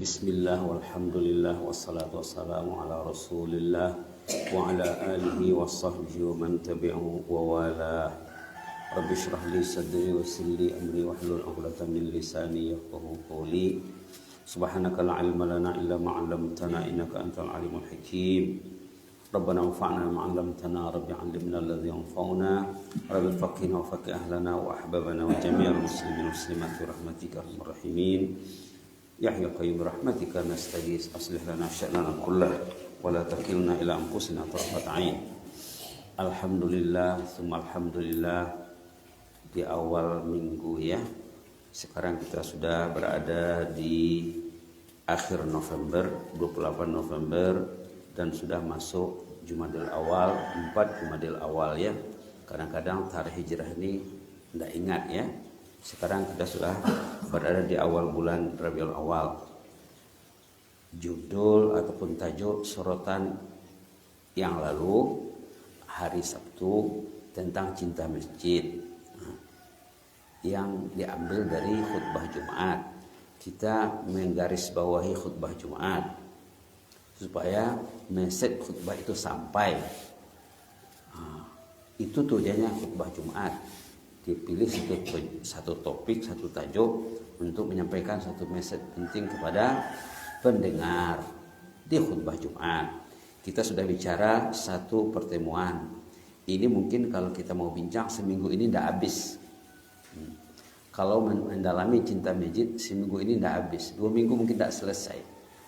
Bismillah walhamdulillah wassalatu wassalamu ala rasulillah wa ala alihi wa sahbihi wa man tabi'ahu wa wala. Rabbi shrah li sadri wa yassir li amri wahlul 'uqdatam min lisani yafqahu qawli. Subhanaka la ilma lana illa ma 'allamtana innaka antal alimul hakim. Rabbana anfa'na bima 'allamtana rabbi 'allimna alladhi yanfa'una rabbi faqihna wa faqih ahlana wa ahbabana wa jami'al muslimin muslimat bi rahmatika arhamar rahimin. Ya hayyu qayyum rahmatika nastaghis aslih lana sya'nana kullah wa la takilna ila anfusina tarfat ain. Alhamdulillah tsumma alhamdulillah, di awal minggu ya. Sekarang kita sudah berada di akhir November, 28 November, dan sudah masuk Jumadil Awal, 4 Jumadil Awal ya. Kadang-kadang tarikh hijrah ini tidak ingat ya. Sekarang kita sudah berada di awal bulan Rabiul Awal. Judul ataupun tajuk sorotan yang lalu hari Sabtu tentang cinta masjid, yang diambil dari khutbah Jumat. Kita menggarisbawahi khutbah Jumat supaya message khutbah itu sampai. Itu tujuannya khutbah Jumat. Dipilih satu topik, satu tajuk untuk menyampaikan satu message penting kepada pendengar di khutbah Jumat. Kita sudah bicara satu pertemuan. Ini mungkin kalau kita mau bincang seminggu ini tidak habis. Kalau mendalami cinta masjid seminggu ini tidak habis. 2 minggu mungkin tidak selesai.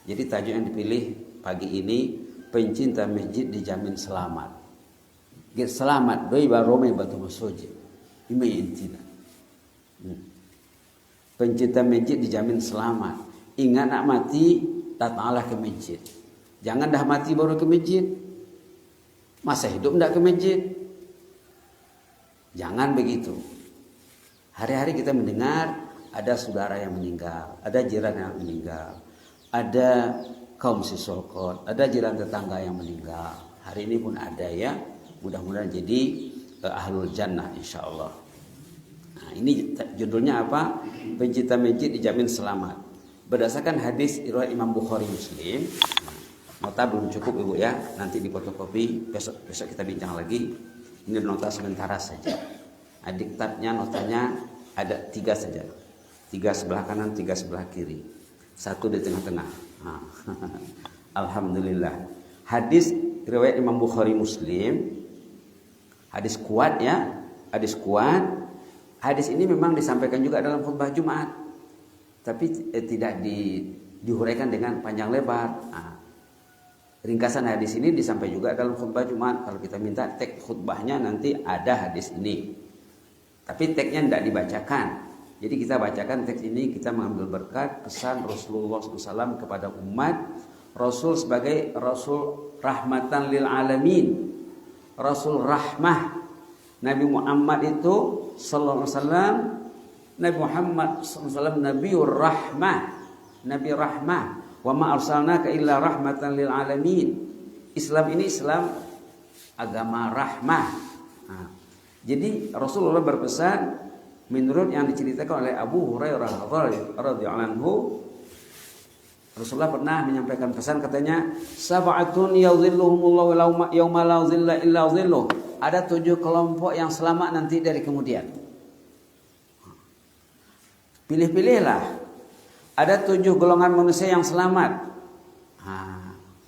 Jadi tajuk yang dipilih pagi ini, pencinta masjid dijamin selamat. Selamat doi barome batu masoje. Ini intinya. Pencinta masjid dijamin selamat. Ingat nak mati, datanglah ke masjid. Jangan dah mati baru ke masjid. Masa hidup tidak ke masjid. Jangan begitu. Hari-hari kita mendengar ada saudara yang meninggal, ada jiran yang meninggal, ada kaum sisokot, ada jiran tetangga yang meninggal. Hari ini pun ada ya. Mudah-mudahan jadi ahlul jannah insyaallah. Nah, ini judulnya apa? Pencinta masjid dijamin selamat. Berdasarkan hadis riwayat Imam Bukhari Muslim. Nota belum cukup Ibu ya. Nanti di fotokopi, besok kita bincang lagi. Ini nota sementara saja. Diktatnya notanya ada 3 saja. 3 sebelah kanan, 3 sebelah kiri. 1 di tengah-tengah. Nah. Alhamdulillah. Hadis riwayat Imam Bukhari Muslim. Hadis kuat ya, hadis kuat. Hadis ini memang disampaikan juga dalam khutbah Jumat, tapi tidak dihuraikan dengan panjang lebar. Ringkasan hadis ini disampaikan juga dalam khutbah Jumat. Kalau kita minta teks khutbahnya nanti ada hadis ini, tapi teksnya tidak dibacakan. Jadi kita bacakan teks ini, kita mengambil berkat pesan Rasulullah SAW kepada umat. Rasul sebagai Rasul rahmatan lil alamin, Rasul rahmah. Nabi Muhammad itu sallallahu alaihi wasallam, Nabi Muhammad sallallahu alaihi wasallam Nabiur rahmah, Nabi rahmah. Wa ma arsalnaka illa rahmatan lil alamin. Islam ini Islam agama rahmah. Nah, jadi Rasulullah berpesan menurut yang diceritakan oleh Abu Hurairah radhiyallahu anhu. Rasulullah pernah menyampaikan pesan, katanya, sab'atun yadhilluhumullahu yauma la dhilla illa dhilluh. Ada 7 kelompok yang selamat nanti dari kemudian. Pilih-pilihlah. Ada 7 golongan manusia yang selamat.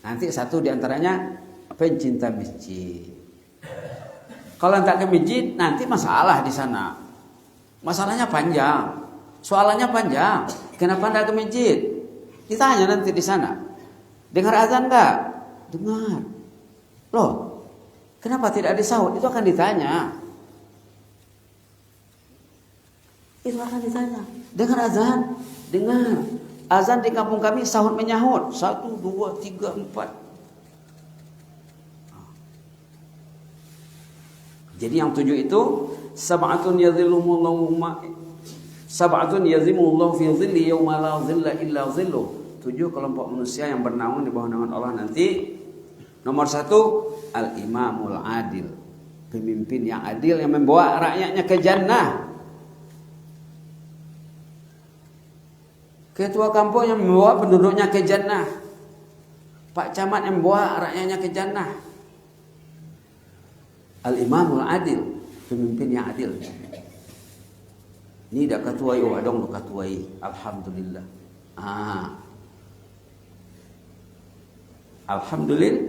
Nanti 1 diantaranya pencinta masjid. Kalau tak ke masjid, nanti masalah di sana. Masalahnya panjang. Soalannya panjang. Kenapa tidak ke masjid? Ditanya nanti di sana. Dengar azan enggak? Dengar. Loh, kenapa tidak disahut? Itu akan ditanya. Itu akan ditanya. Dengar azan? Dengar. Azan di kampung kami sahut menyahut. 1, 2, 3, 4. Jadi yang 7 itu sab'atun yazimullahu fi dhilli yauma la dhilla illa dhilluh. 7 kelompok manusia yang bernaung di bawah naungan Allah nanti. Nomor 1, al-imamul adil, pemimpin yang adil yang membawa rakyatnya ke jannah. Ketua kampung yang membawa penduduknya ke jannah. Pak Camat yang membawa rakyatnya ke jannah. Al-Imamul Adil, pemimpin yang adil. Ini dah katuai, oh adong dah katuai. Alhamdulillah. Alhamdulillah.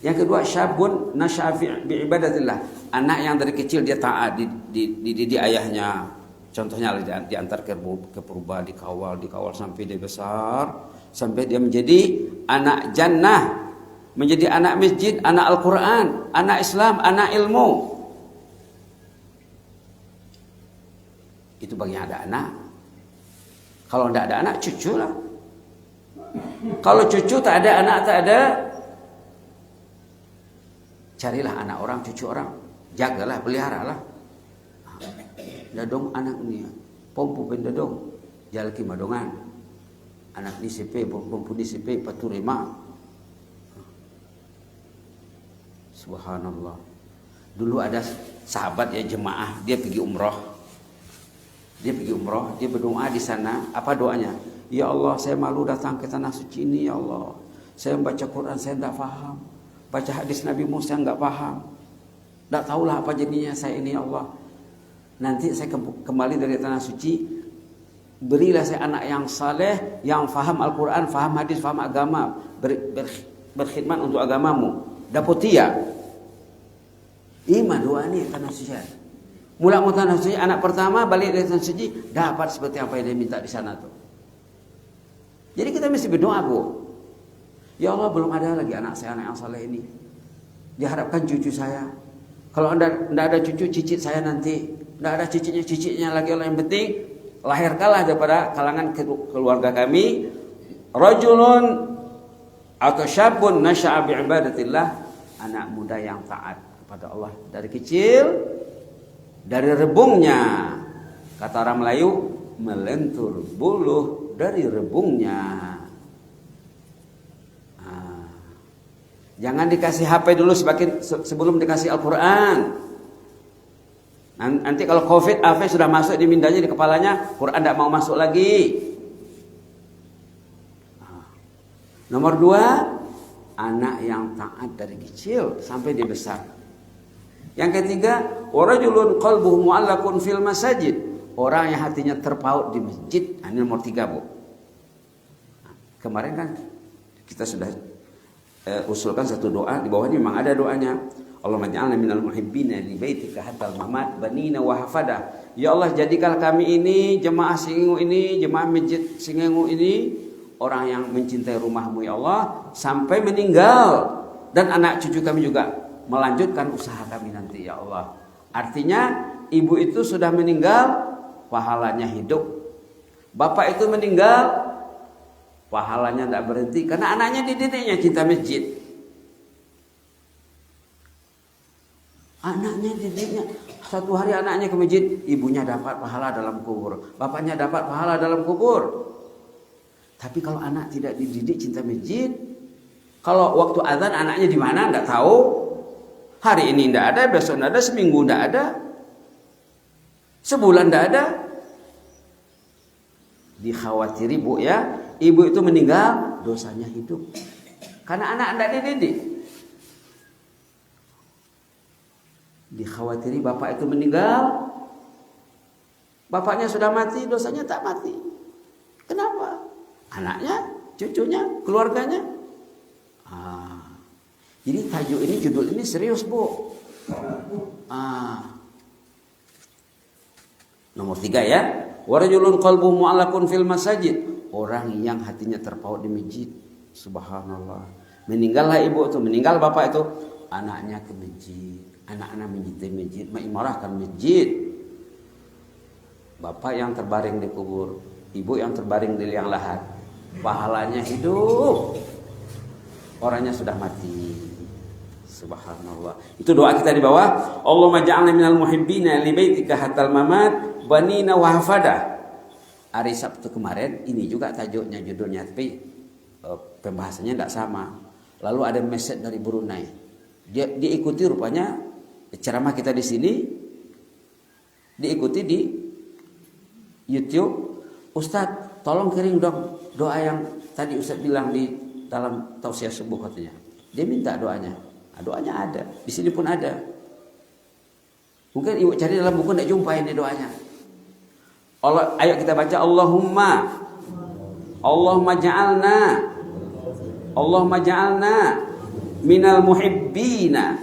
Yang kedua, syabun nasya'a bi ibadatillah. Anak yang dari kecil dia taat di ayahnya. Contohnya diantar ke purba, dikawal sampai dia besar, sampai dia menjadi anak jannah, menjadi anak masjid, anak Al-Quran, anak Islam, anak ilmu. Itu bagi yang ada anak. Kalau tidak ada anak, cucu lah. Kalau cucu tak ada anak, tak ada, carilah anak orang, cucu orang, jagalah, peliharalah. Dadong anak ni pompu pendadong jalki madongan anak ni sepe pompu di sepe paturema. Subhanallah. Dulu ada sahabat ya jemaah, dia pergi umroh, dia berdoa di sana. Apa doanya? Ya Allah, saya malu datang ke tanah suci ini. Ya Allah, saya membaca Quran saya tidak faham, baca hadis Nabi Musa enggak paham, tidak tahulah apa jadinya saya ini. Ya Allah, nanti saya kembali dari tanah suci, berilah saya anak yang saleh, yang faham Al-Quran, faham hadis, faham agama, berkhidmat untuk agamamu. Dapotia. Ima doa ni tanah suci. Mula mau tanah suci, anak pertama balik dari tanah suci, dapat seperti apa yang dia minta di sana tuh. Jadi kita mesti berdoa, Bu. Ya Allah, belum ada lagi anak saya, anak yang saleh ini. Diharapkan cucu saya. Kalau tidak ada cucu, cicit saya nanti. Tidak ada cicitnya lagi. Yang penting lahirkanlah daripada kalangan keluarga kami rajulun atau syabun nasya'a bi ibadatillah, anak muda yang taat kepada Allah dari kecil, dari rebungnya. Kata orang Melayu, melentur buluh dari rebungnya. Jangan dikasih HP dulu sebelum dikasih Al-Quran. Nanti kalau COVID, HP sudah masuk di mindanya, di kepalanya, Quran tidak mau masuk lagi. Nomor 2, anak yang taat dari kecil sampai dia besar. Yang ketiga, warajulun qalbuhu mu'allaqun fil masajid, orang yang hatinya terpaut di masjid. Ini nomor 3, Bu. Kemarin kan kita sudah usulkan satu doa, di bawah ini memang ada doanya. Allahumma ja'alna minal muhibbina li baitika hatal mamat banina wa hafada. Ya Allah, jadikan kami ini, jemaah Singengu ini, jemaah masjid Singengu ini, orang yang mencintai rumahmu ya Allah sampai meninggal, dan anak cucu kami juga melanjutkan usaha kami nanti ya Allah. Artinya ibu itu sudah meninggal, pahalanya hidup. Bapak itu meninggal, pahalanya tidak berhenti karena anaknya dididiknya cinta masjid. Anaknya dididiknya, satu hari anaknya ke masjid, ibunya dapat pahala dalam kubur, bapaknya dapat pahala dalam kubur. Tapi kalau anak tidak dididik cinta masjid, kalau waktu azan anaknya di mana enggak tahu. Hari ini enggak ada, besok enggak ada, seminggu enggak ada, sebulan enggak ada. Dikhawatiri, Bu, ya, ibu itu meninggal, dosanya hidup. Karena anak enggak dididik. Dikhawatiri bapak itu meninggal, bapaknya sudah mati, dosanya tak mati. Kenapa? Anaknya, cucunya, keluarganya. Jadi tajuk ini, judul ini serius, Bu. Nomor 3 ya, warajulun qalbuhu mu'allaqun fil masajid, orang yang hatinya terpaut di masjid. Subhanallah. Meninggallah ibu itu, meninggal bapak itu, anaknya ke masjid. Anak-anak mencintai masjid, mengimarahkan masjid. Bapak yang terbaring di kubur, ibu yang terbaring di liang lahat, pahalanya hidup. Orangnya sudah mati. Subhanallah. Itu doa kita di bawah. Allahumma ja'alna minal muhibbina li baitika hatal mamat banina wa hafada. Hari Sabtu kemarin ini juga tajuknya, judulnya, tapi pembahasannya tidak sama. Lalu ada message dari Brunei. Dia diikuti rupanya ceramah kita di sini, diikuti di YouTube. Ustadz, tolong kirim dong doa yang tadi Ustaz bilang di dalam tausiah subuh katanya. Dia minta doanya. Nah, doanya ada. Di sini pun ada. Mungkin ibu cari dalam buku tidak jumpa ini doanya. Allah, ayo kita baca Allahumma ja'alna minal muhibbina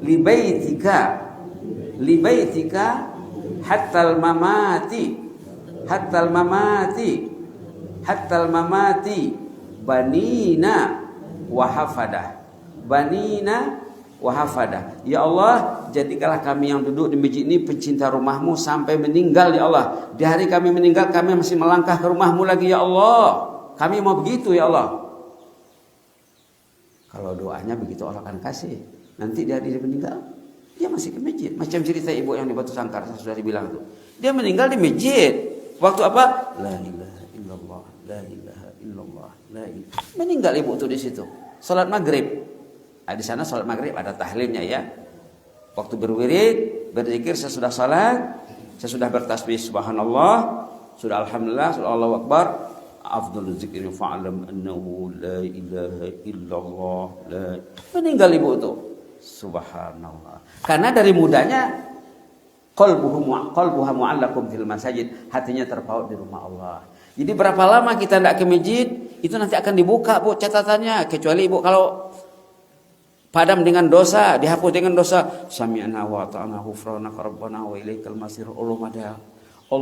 li baitika hattal mamati banina wa hafadah. Ya Allah, jadikanlah kami yang duduk di masjid ini pencinta rumahmu sampai meninggal ya Allah. Di hari kami meninggal kami masih melangkah ke rumahmu lagi ya Allah. Kami mau begitu ya Allah. Kalau doanya begitu Allah akan kasih. Nanti di hari dia meninggal, dia masih ke masjid. Macam cerita ibu yang di Batu Sangkar, saya sudah dibilang tuh. Dia meninggal di masjid. Waktu apa? La ilaha illallah, la ilaha illallah, la ilaha. Meninggal ibu tuh di situ. Salat maghrib. Di sana salat maghrib ada tahlilnya ya. Waktu berwirid, berzikir sesudah salat, sesudah bertasbih subhanallah, sudah alhamdulillah, sudah Allahu akbar. Afdhalul zikri fa'lam annahu la ilaha illallah. Meninggal ibu itu. Subhanallah. Karena dari mudanya qalbuha mu'allaqum fil masajid, hatinya terpaut di rumah Allah. Jadi berapa lama kita tidak ke masjid, itu nanti akan dibuka Bu catatannya, kecuali Ibu kalau padam dengan dosa, dihapus dengan dosa. Sami'na wa ta'ana ghufranaka rabbana wa ilaikal masir. Allah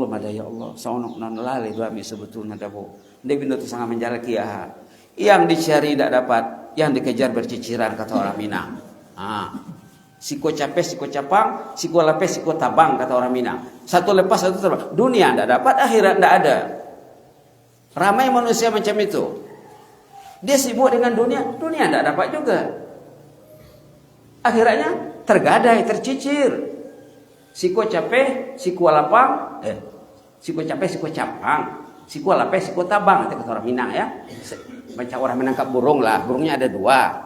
mada ya Allah. Saunok nan lali bami sebetulnya dabu. Dewi itu sangat menjalaki ya. Yang dicari tidak dapat, yang dikejar berciciran kata orang Minang. Siko capek, siko capang, siko lapes, siko tabang kata orang Minang. Satu lepas, satu terbang. Dunia tidak dapat, akhirat tidak ada. Ramai manusia macam itu. Dia sibuk dengan dunia tidak dapat juga. Akhirnya tergadai, tercicir. Siko capek, siko lapang, siko capek, siko capang, siko lapes, siko tabang kata orang Minang ya. Macam orang menangkap burung lah, burungnya ada dua.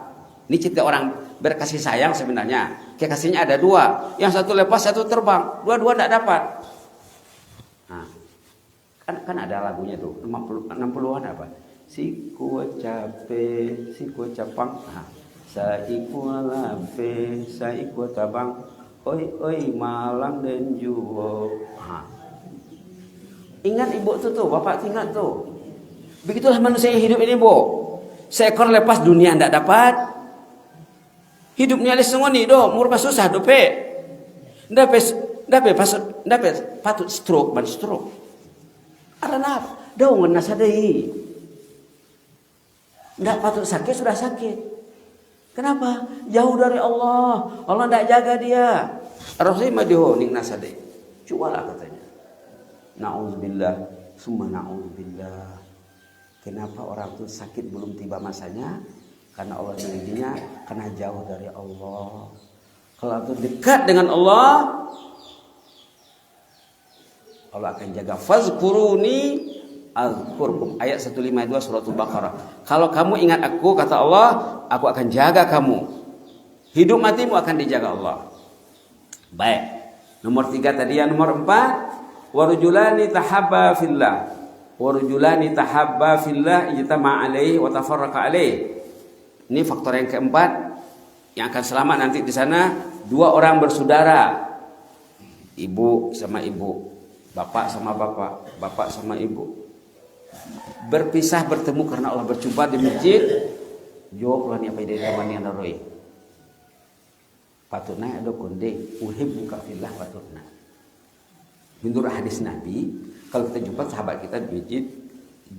Ini cerita orang berkasih sayang sebenarnya. Kekasihnya ada dua, yang satu lepas, satu terbang, dua-dua tidak dapat. Nah, kan ada lagunya tuh, 60-an apa? Siko capek, siko capang. Saiku lampe, saiku tabang, oi malang dan juwo. Ingat ibu tuh, bapak ingat tuh. Begitulah manusia yang hidup ini bu. Seekor lepas dunia ndak dapat. Hidupnya les sengoni do, murah susah dope. Ndape patut stroke. Karena daun nasadai. Ndak patut sakit sudah sakit. Kenapa? Jauh dari Allah. Allah tidak jaga dia. Rasulullah dihoning nasade. Cubalah katanya. Na'udzubillah. Summa na'udzubillah. Kenapa orang itu sakit belum tiba masanya? Karena Allah mendidinya karena jauh dari Allah. Kalau itu dekat dengan Allah, Allah akan jaga. Fazkuruni azkurkum, ayat 152 surat Al-Baqarah. Kalau kamu ingat aku, kata Allah, aku akan jaga kamu. Hidup matimu akan dijaga Allah. Baik. Nomor 3 tadi, yang nomor 4, warujulani tahabba fillah. Warujulani tahabba fillah ijtama alaihi wa tafarraqa alaihi. Ini faktor yang keempat yang akan selamat nanti di sana. 2 orang bersaudara. Ibu sama ibu, bapak sama bapak, bapak sama ibu. Berpisah bertemu karena Allah berjumpa di masjid. Jawablah ni apa ide zaman yang naroi. Patutna ada konde uhibbuka fillah patutna. Menurut hadis Nabi, kalau kita jumpa sahabat kita di masjid,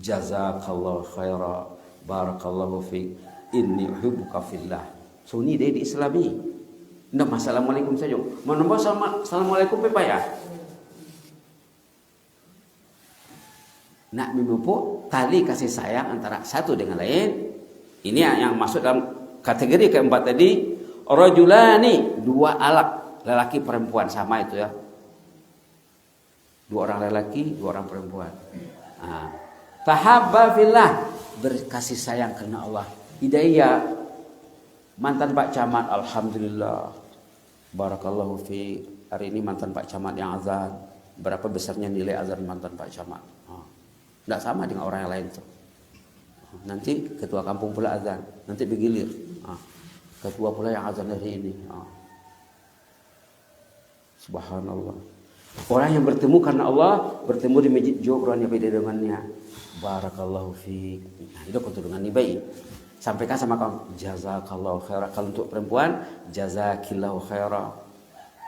jazakallahu khaira, barakallahu fi, inni uhibbuka fillah. So ni dia di Islami. Ndak assalamualaikum saja. Menambah assalamualaikum pe ya. Nak memupuk tali kasih sayang antara satu dengan lain. Ini yang masuk dalam kategori keempat tadi. Rajulani, 2 alat, lelaki perempuan sama itu ya. 2 orang lelaki, 2 orang perempuan. Tahabba fillah, berkasih sayang karena Allah. Hidayah. Mantan Pak Camat, alhamdulillah. Barakallahu fi hari ini mantan Pak Camat yang azan, berapa besarnya nilai azan mantan Pak Camat. Tidak sama dengan orang yang lain tuh. Nanti ketua kampung pula azan, nanti bergilir. Ketua pula yang azan hari ini. Subhanallah. Orang yang bertemu karena Allah, bertemu di masjid Jogran yang beda dengannya. Barakallahu fiik. Nah, itu keturunan ini baik. Sampaikan sama kamu, jazakallahu khairah. Kalau untuk perempuan, jazakillahu khairah.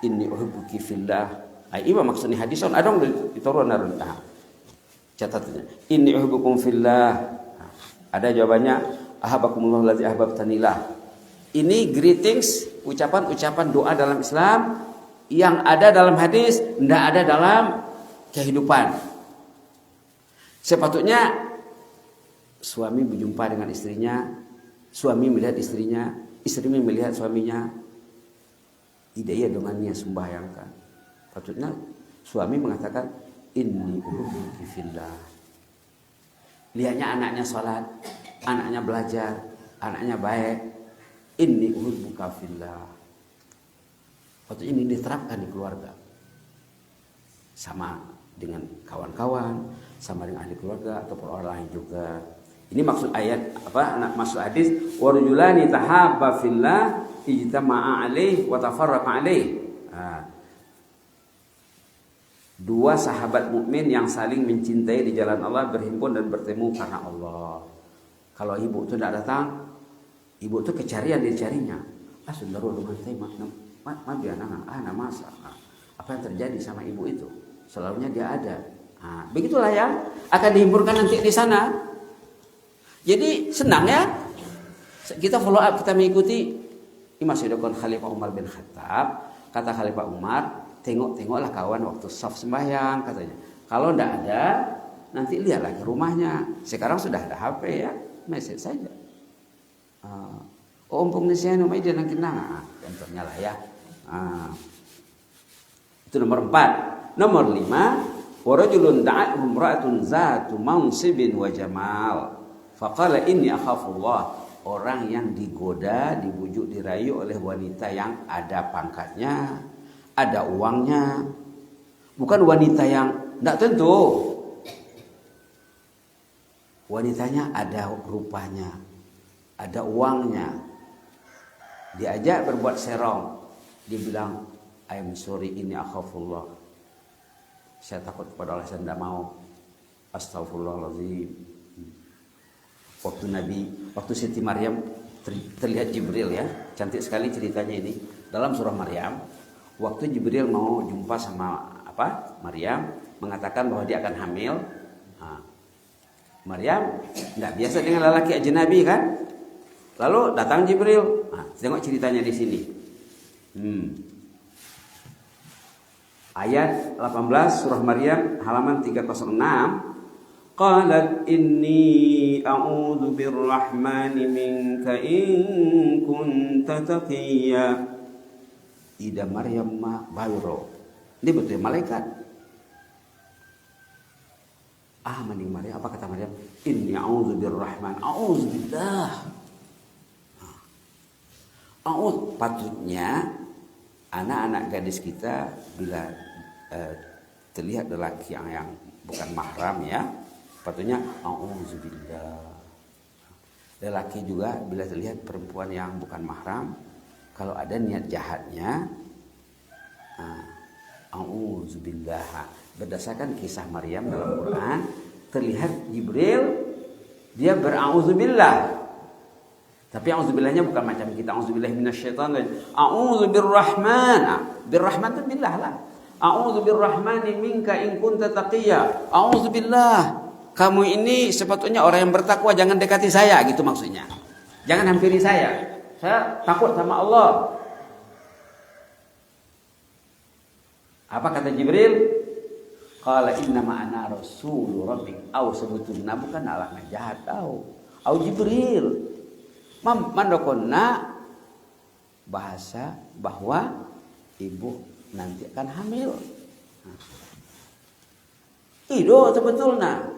Inni uhibbuki fillah. Ini maksudnya hadis on adong diturun narun. Catatannya. Inni uhibbukum fillah. Ada jawabannya, ahabbakumullah allazi ahbabtanillah. Ini greetings, ucapan-ucapan doa dalam Islam yang ada dalam hadis, tidak ada dalam kehidupan. Sepatutnya suami berjumpa dengan istrinya, suami melihat istrinya, istri melihat suaminya. Tidak dengannya sembahyangkan. Patutnya suami mengatakan, inni uhibbuki fillah. Lihatnya anaknya sholat, anaknya belajar, anaknya baik. Inni uhibbuka fillah. Waktu ini diterapkan di keluarga. Sama dengan kawan-kawan, sama dengan ahli keluarga ataupun orang lain juga. Ini maksud ayat maksud hadis, warjulani tahabba fillah ijtama'a alaih wa tafarraqa alaih. Dua sahabat mukmin yang saling mencintai di jalan Allah berhimpun dan bertemu karena Allah. Kalau ibu itu tidak datang, ibu itu kecarian dicarinya. Saudara dengan tema anak masa. Apa yang terjadi sama ibu itu? Selalunya dia ada. Begitulah ya, akan dihimpunkan nanti di sana. Jadi senang ya. Kita follow up, kita mengikuti masih ada Khalifah Umar bin Khattab. Kata Khalifah Umar, tengoklah kawan waktu saf sembahyang katanya. Kalau tidak ada, nanti lihatlah ke rumahnya. Sekarang sudah ada HP ya, message saja. Umpung nisya numai dia nang kenang. Contohnya lah ya. Itu nomor 4. Nomor 5, warajulun da'at imra'atun zatu mansibin wa jamal. Faqala inni akhafullah. Orang yang digoda, dibujuk, dirayu oleh wanita yang ada pangkatnya, ada uangnya. Bukan wanita yang tidak tentu. Wanitanya ada rupanya, ada uangnya. Diajak berbuat serong. Dia bilang, I'm sorry, ini akhafullah. Saya takut kepada Allah, saya tidak mau. Astaghfirullahaladzim. Waktu Siti Maryam terlihat Jibril ya. Cantik sekali ceritanya ini. Dalam surah Maryam, waktu Jibril mau jumpa sama Maryam, mengatakan bahwa dia akan hamil. Maryam tidak biasa dengan lelaki ajnabi kan? Lalu datang Jibril. Tengok ceritanya di sini. Ayat 18 surah Maryam halaman 306. Qalat inni a'udzu birrahmani minka in kunta taqiyya. Ida Maryam ma bayro. Ini betul malaikat. Mani Maryam, apa kata Maryam? Inni a'udzu birrahman. A'udzu billah. Patutnya anak-anak gadis kita bila terlihat lelaki yang bukan mahram ya, patutnya auzubillah. Lelaki juga bila terlihat perempuan yang bukan mahram, kalau ada niat jahatnya, auzubillah. Berdasarkan kisah Maryam dalam Quran, terlihat Jibril dia berauzubillah. Tapi auzubillahnya bukan macam kita auzubillahi minasyaitonir. Auzubirrahman. Birrahman itu billah lah. Auzubirrahmani minka in kunta taqiyya. Auzubillah. Kamu ini sepatutnya orang yang bertakwa, jangan dekati saya, gitu maksudnya. Jangan hampiri saya. Saya takut sama Allah. Apa kata Jibril? Qala innama ana rasul rabbik. Sebetulnya bukan anak jahat tahu. Jibril. Mandokonna bahasa bahwa ibu nanti akan hamil. Itu sebetulnya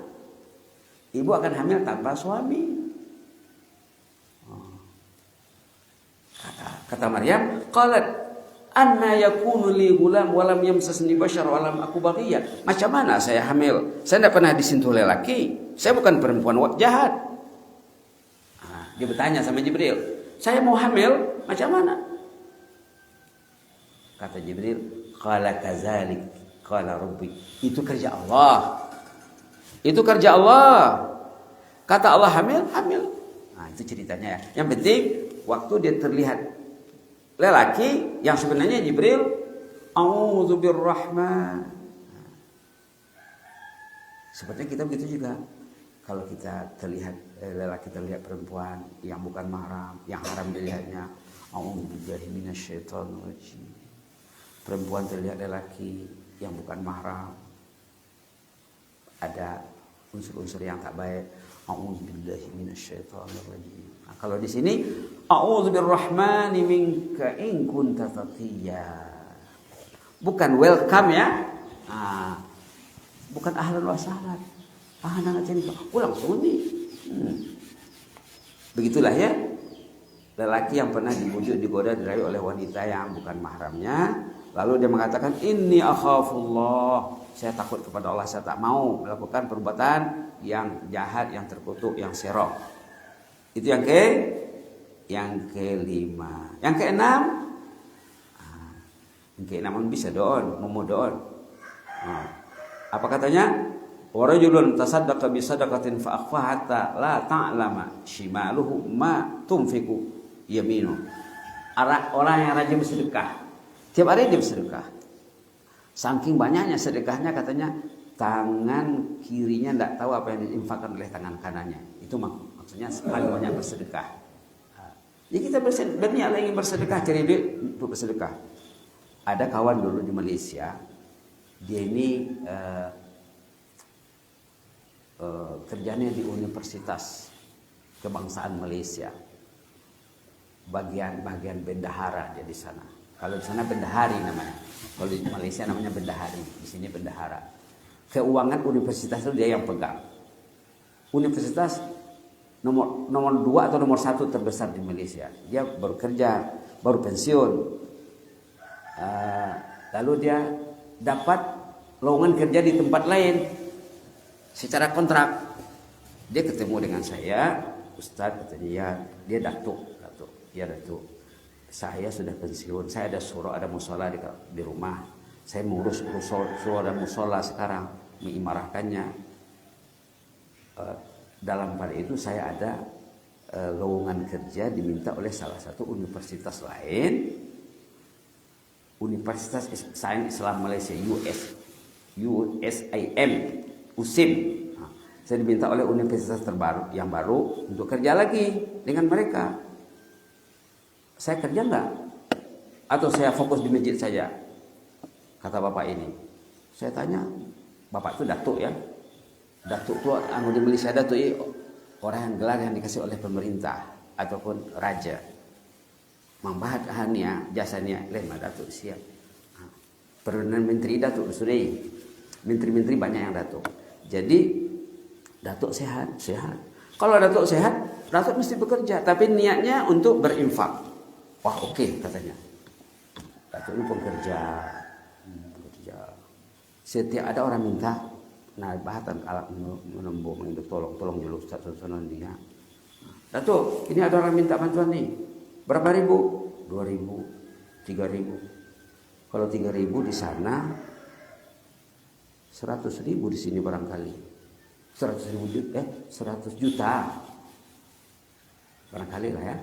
ibu akan hamil tanpa suami. Kata Maryam, qalat Anna yakunu li gulam walam yamsasni bashar walam aku baghiyah. Macam mana saya hamil? Saya tidak pernah disentuh lelaki. Saya bukan perempuan jahat. Dia bertanya sama Jibril, saya mau hamil, macam mana? Kata Jibril, qala kadzalik qala rabbi. Itu kerja Allah. Itu kerja Allah. Kata Allah hamil, hamil. Nah, itu ceritanya ya. Yang penting waktu dia terlihat lelaki yang sebenarnya Jibril, a'udzu birrahman. Sepertinya kita begitu juga. Kalau kita terlihat lelaki terlihat perempuan yang bukan mahram, yang haram dilihatnya, a'udzubillahi minasyaitonir rajim. Perempuan terlihat lelaki yang bukan mahram, ada unsur-unsur yang tak baik, a'udzubillahi minasyaitonir rajim. Nah, kalau di sini a'udzubirrahmani minka in kunta taqiyya. Bukan welcome ya. Bukan ahlan wa sahlan. Anak cerita, langsung nih. Begitulah ya. Lelaki yang pernah dibujuk, digoda, dirayu oleh wanita yang bukan mahramnya, lalu dia mengatakan, "Inni akhafullah." Saya takut kepada Allah, saya tak mau melakukan perbuatan yang jahat, yang terkutuk, yang serok. Itu yang kelima. Yang keenam, bisa doon, mau doon. Apa katanya? Wa rajulun tasaddaqa bi sadaqatin fa akhfaha hatta la ta'lama shimaluhu ma tunfiqu yaminu. Orang yang rajin bersedekah, tiap hari dia bersedekah. Saking banyaknya sedekahnya katanya tangan kirinya tidak tahu apa yang diinfakkan oleh tangan kanannya. Itu maksudnya paling banyak bersedekah. Jadi kita berniat ingin bersedekah, cari duit untuk bersedekah. Ada kawan dulu di Malaysia, dia ini kerjanya di Universitas Kebangsaan Malaysia, bagian bendahara dia di sana. Kalau di sana bendahari namanya, kalau di Malaysia namanya bendahari, di sini bendahara. Keuangan universitas itu dia yang pegang. Universitas nomor 2 atau nomor 1 terbesar di Malaysia. Dia baru kerja, baru pensiun. Lalu dia dapat lowongan kerja di tempat lain secara kontrak. Dia ketemu dengan saya, Ustaz, katanya dia datuk. Ya datuk, saya sudah pensiun, saya ada surau, ada musola di rumah. Saya mengurus surau dan musola sekarang, mengimarahkannya. Dalam pada itu saya ada lowongan kerja diminta oleh salah satu universitas lain, Universitas Sains Islam Malaysia, USIM, USIM. Nah, saya diminta oleh universitas yang baru untuk kerja lagi dengan mereka. Saya kerja enggak? Atau saya fokus di masjid saja? Kata bapak ini. Saya tanya, bapak itu datuk ya? Datuk itu anggota di Malaysia, datuk itu orang yang gelar yang dikasih oleh pemerintah ataupun raja. Mambahat hanya jasanya lemah datuk siap. Perdana menteri datuk sudah. Menteri-menteri banyak yang datuk. Jadi datuk sehat. Kalau datuk sehat, datuk mesti bekerja, tapi niatnya untuk berinfak. Wah, oke, katanya. Datuk ini pekerja. Setiap ada orang minta, nah bahatan alat menembus, menginduk tolong dulu Ustaz sonon dia. Datuk, ini ada orang minta bantuan nih. Berapa ribu? 2.000, 3.000. Kalau 3.000 di sana, 100.000 di sini barangkali. 100 juta. Barangkali lah ya.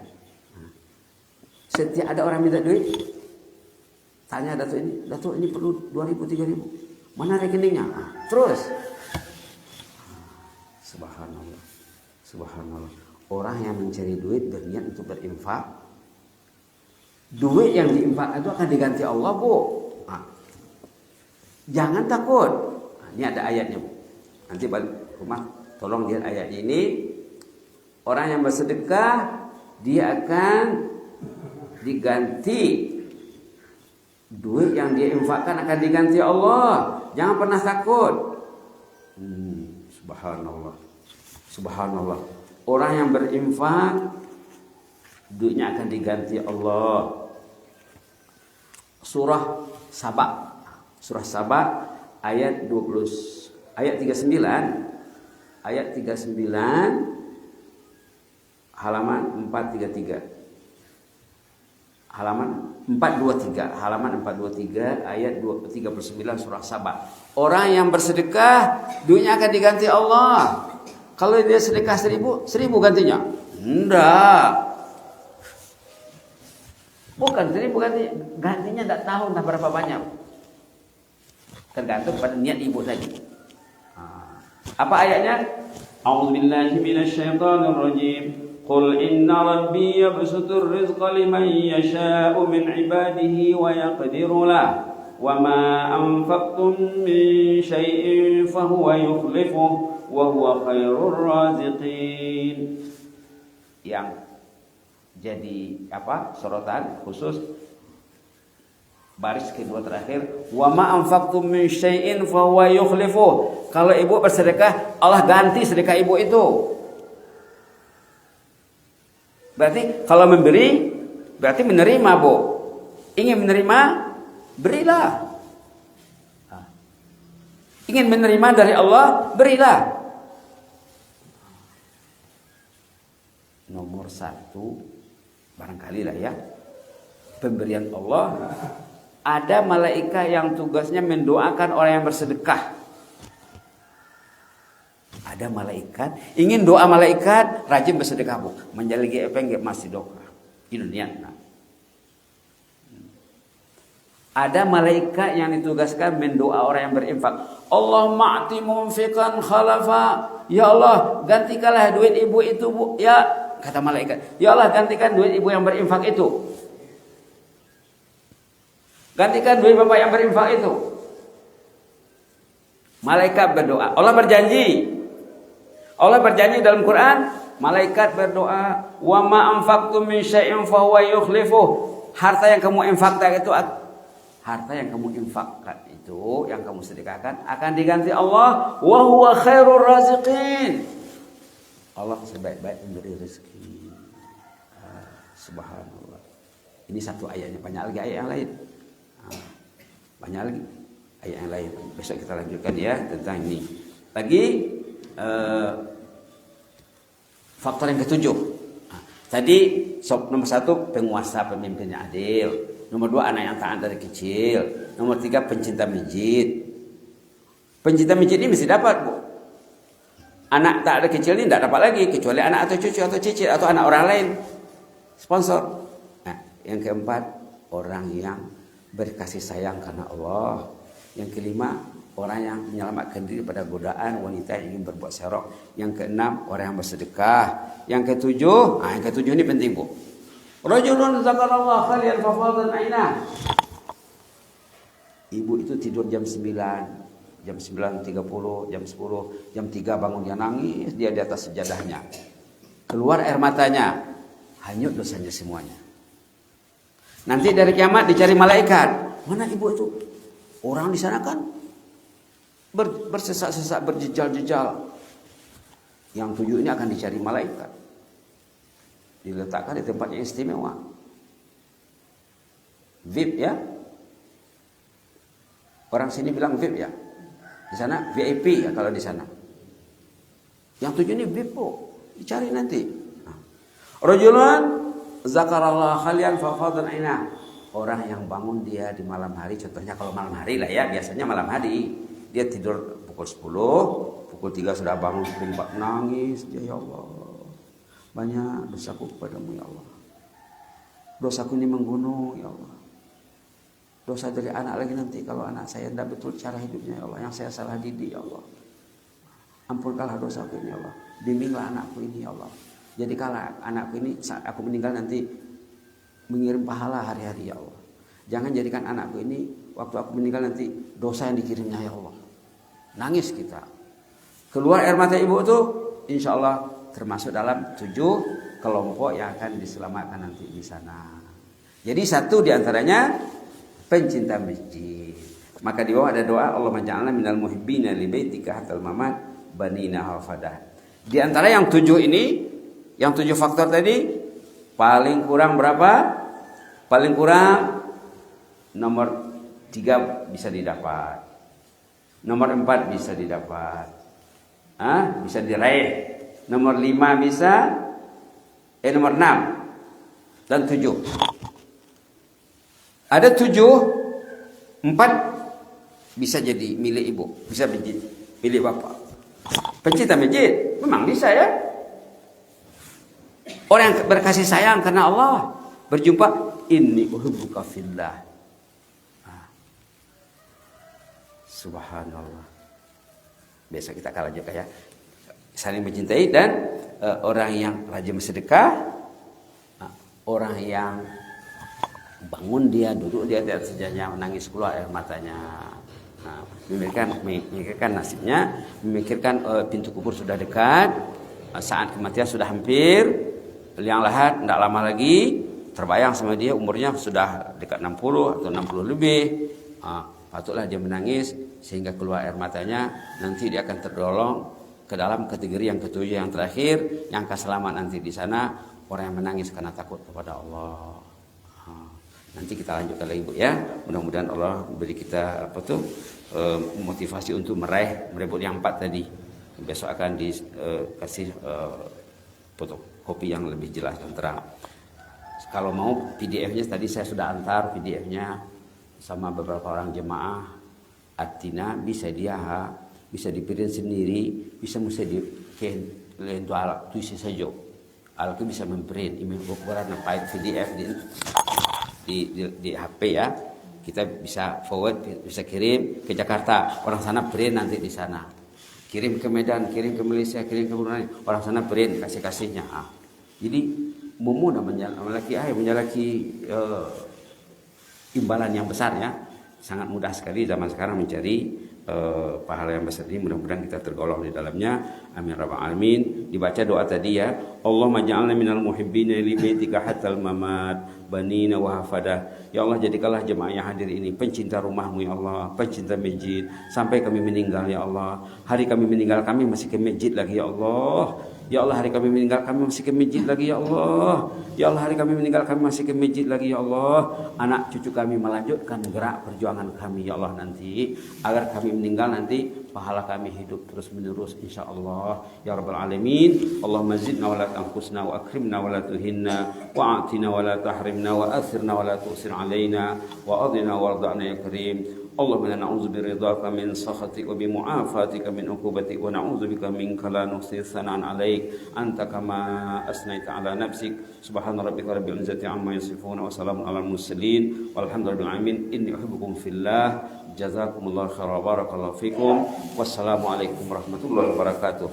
Setiap ada orang minta duit, tanya Datuk ini perlu 2.000, 3.000. Mana rekeningnya? Terus. Subhanallah. Orang yang mencari duit berniat untuk berinfak, duit yang diinfak itu akan diganti Allah, Bu. Jangan takut. Ini ada ayatnya, Bu. Nanti balik rumah tolong lihat ayat ini. Orang yang bersedekah dia akan diganti, duit yang dia infakkan akan diganti Allah. Jangan pernah takut. Subhanallah. Orang yang berinfak, duitnya akan diganti Allah. surah Saba. Surah Saba ayat 39 halaman 433. Halaman 423 ayat 39 surah Saba. Orang yang bersedekah duitnya akan diganti Allah. Kalau dia sedekah 1000 gantinya. Enggak. Bukan 1000 gantinya enggak tahu entah berapa banyak. Tergantung pada niat ibu tadi. Apa ayatnya? A'udzubillahi minasyaitonir rajim. Qul inna rabbi yabsutur rizqa liman yasha'u min 'ibadihi wa yaqdiru lahu wa ma anfaqtum min syai'in fahuwa yukhlifuhu wa huwa khairur raziqin. Yang jadi sorotan khusus baris kedua terakhir, wa ma anfaqtum min syai'in fa huwa yukhlifuh. Kalau ibu bersedekah, Allah ganti sedekah ibu itu. Berarti kalau memberi berarti menerima, Bu. Ingin menerima, berilah. Ingin menerima dari Allah, berilah. Nomor 1 barangkali lah ya, pemberian Allah. Ada malaikat yang tugasnya mendoakan orang yang bersedekah. Ada malaikat, ingin doa malaikat, rajin bersedekah, Bu. Menjaligi epeng masih doa. Ini niat. Ada malaikat yang ditugaskan mendoa orang yang berinfak. Allahumma a'ti munfiqan khalafa. Ya Allah, gantikanlah duit ibu itu, Bu. Ya, kata malaikat. Ya Allah, gantikan duit ibu yang berinfak itu. Gantikan duit bapak yang berinfak itu. Malaikat berdoa. Allah berjanji dalam Quran, malaikat berdoa, "Wa ma anfaqtum min syai'in fa huwa yukhlifuh." Harta yang kamu infakkan itu, yang kamu sedekahkan akan diganti Allah, wa huwa khairur raziqin. Allah sebaik-baik memberi rezeki. Subhanallah. Ini satu ayatnya, banyak lagi ayat yang lain. Banyak lagi ayat yang lain. Besok kita lanjutkan ya tentang ini. Lagi faktor yang ketujuh. Tadi nomor 1 penguasa, pemimpin yang adil. Nomor 2 anak yang taat dari kecil. Nomor 3 pencinta masjid. Pencinta masjid ini mesti dapat, Bu. Anak tak ada kecil ini tidak dapat lagi kecuali anak atau cucu atau cicit atau anak orang lain sponsor. Nah, yang keempat orang yang berkasih sayang karena Allah. Yang kelima orang yang menyelamatkan diri pada godaan wanita yang ingin berbuat serok. Yang keenam orang yang bersedekah. Yang ketujuh ini penting, Bu. Rajulun zakarallah khalian fafadan ainah. Ibu itu tidur jam 9, jam 9.30, jam 10, jam 3 bangun dia nangis, dia di atas sejadahnya. Keluar air matanya, hanyut dosanya semuanya. Nanti dari kiamat dicari malaikat. Mana ibu itu? Orang di sana kan bersesak-sesak, berjejal-jejal. Yang 7 ini akan dicari malaikat. Diletakkan di tempat yang istimewa. VIP ya. Orang sini bilang VIP ya. Di sana VIP ya kalau di sana. Yang 7 ini VIP, Bu. Dicari nanti. Rajulun zakarallah khalian fafadan ainah. Orang yang bangun dia di malam hari, contohnya kalau malam hari lah ya, biasanya malam hari. Dia tidur pukul 10, pukul 3 sudah bangun, nangis dia, ya Allah. Banyak dosaku kepadamu, ya Allah. Dosaku ini menggunung, ya Allah. Dosa dari anak lagi nanti kalau anak saya tidak betul cara hidupnya, ya Allah. Yang saya salah didik, ya Allah. Ampunkanlah dosaku ini, ya Allah. Bimbinglah anakku ini, ya Allah. Jadi kalau anakku ini saat aku meninggal nanti mengirim pahala hari-hari, ya Allah. Jangan jadikan anakku ini waktu aku meninggal nanti dosa yang dikirimnya, ya Allah. Nangis kita. Keluar air mata ibu itu insya Allah termasuk dalam 7 kelompok yang akan diselamatkan nanti di sana. Jadi satu diantaranya pencinta masjid. Maka di bawah ada doa, Allah maj'alna minal muhibbina li baitika hatal mamat banina hafadah. Di antara yang 7 ini, yang 7 faktor tadi, paling kurang berapa? Paling kurang nomor 3 bisa didapat, nomor 4 bisa didapat, bisa diraih, nomor 5 bisa, nomor 6 dan 7. Ada 7, 4 bisa jadi milik ibu, bisa masjid, milik bapak. Pencinta masjid memang bisa ya. Orang yang berkasih sayang karena Allah, berjumpa, inni uhibbuka fillah. Subhanallah. Besok kita akan lanjutkan ya. Saling mencintai dan orang yang rajin bersedekah, orang yang bangun dia, duduk dia di atas sejanya, menangis keluar air matanya. Memikirkan nasibnya, memikirkan pintu kubur sudah dekat, saat kematian sudah hampir, liang lahat tidak lama lagi, terbayang sama dia umurnya sudah dekat 60 atau 60 lebih. Patutlah dia menangis sehingga keluar air matanya. Nanti dia akan terdolong ke dalam kategori yang ketujuh, yang terakhir, yang akan selamat nanti di sana, orang yang menangis karena takut kepada Allah. Nanti kita lanjutkan lagi Bu ya. Mudah-mudahan Allah beri kita motivasi untuk merebut yang 4 tadi. Besok akan dikasih fotokopi yang lebih jelas dan terang. Kalau mau PDF-nya tadi saya sudah antar PDF-nya sama beberapa orang jemaah. Artinya bisa diprint sendiri, bisa mesti di alat tulis saja. Alat itu bisa memprint, ukuran PDF di HP ya. Kita bisa forward, bisa kirim ke Jakarta, orang sana print nanti di sana. Kirim ke Medan, kirim ke Malaysia, kirim ke Brunei, orang sana print kasih-kasihnya. Jadi mudah menjalaki imbalan yang besar ya. Sangat mudah sekali zaman sekarang mencari pahala yang besar ini. Mudah-mudahan kita tergolong di dalamnya. Amin rabbal alamin. Dibaca doa tadi ya. Allahumma ja'alna minal muhibbina li baitika hatal mamat banina wa hafadah. Ya Allah, jadikanlah jemaah yang hadir ini pencinta rumahmu ya Allah, pencinta masjid sampai kami meninggal ya Allah. Hari kami meninggal kami masih ke masjid lagi ya Allah. Ya Allah, hari kami meninggal kami masih ke masjid lagi ya Allah. Ya Allah, hari kami meninggal kami masih ke masjid lagi ya Allah. Anak cucu kami melanjutkan gerak perjuangan kami ya Allah nanti, agar kami meninggal nanti pahala kami hidup terus menerus insyaallah ya rabbal alamin. Allahumma zidna wa la tanqusna wa akrimna wa la tuhinna wa atina wa la tahrimna wa athirna wa la tusir alaina wa adina warda'na ya karim. اللهم انا نعوذ برضاك من سخطك وبمعافاتك من عقوبتك ونعوذ بك منك لا نحصي ثناء عليك انت كما اثنيت على نفسك سبحان ربك رب العزه عما يصفون وسلام على المرسلين والحمد لله رب العالمين اني احبكم في الله جزاكم الله خيرا بارك الله فيكم والسلام عليكم ورحمه الله وبركاته.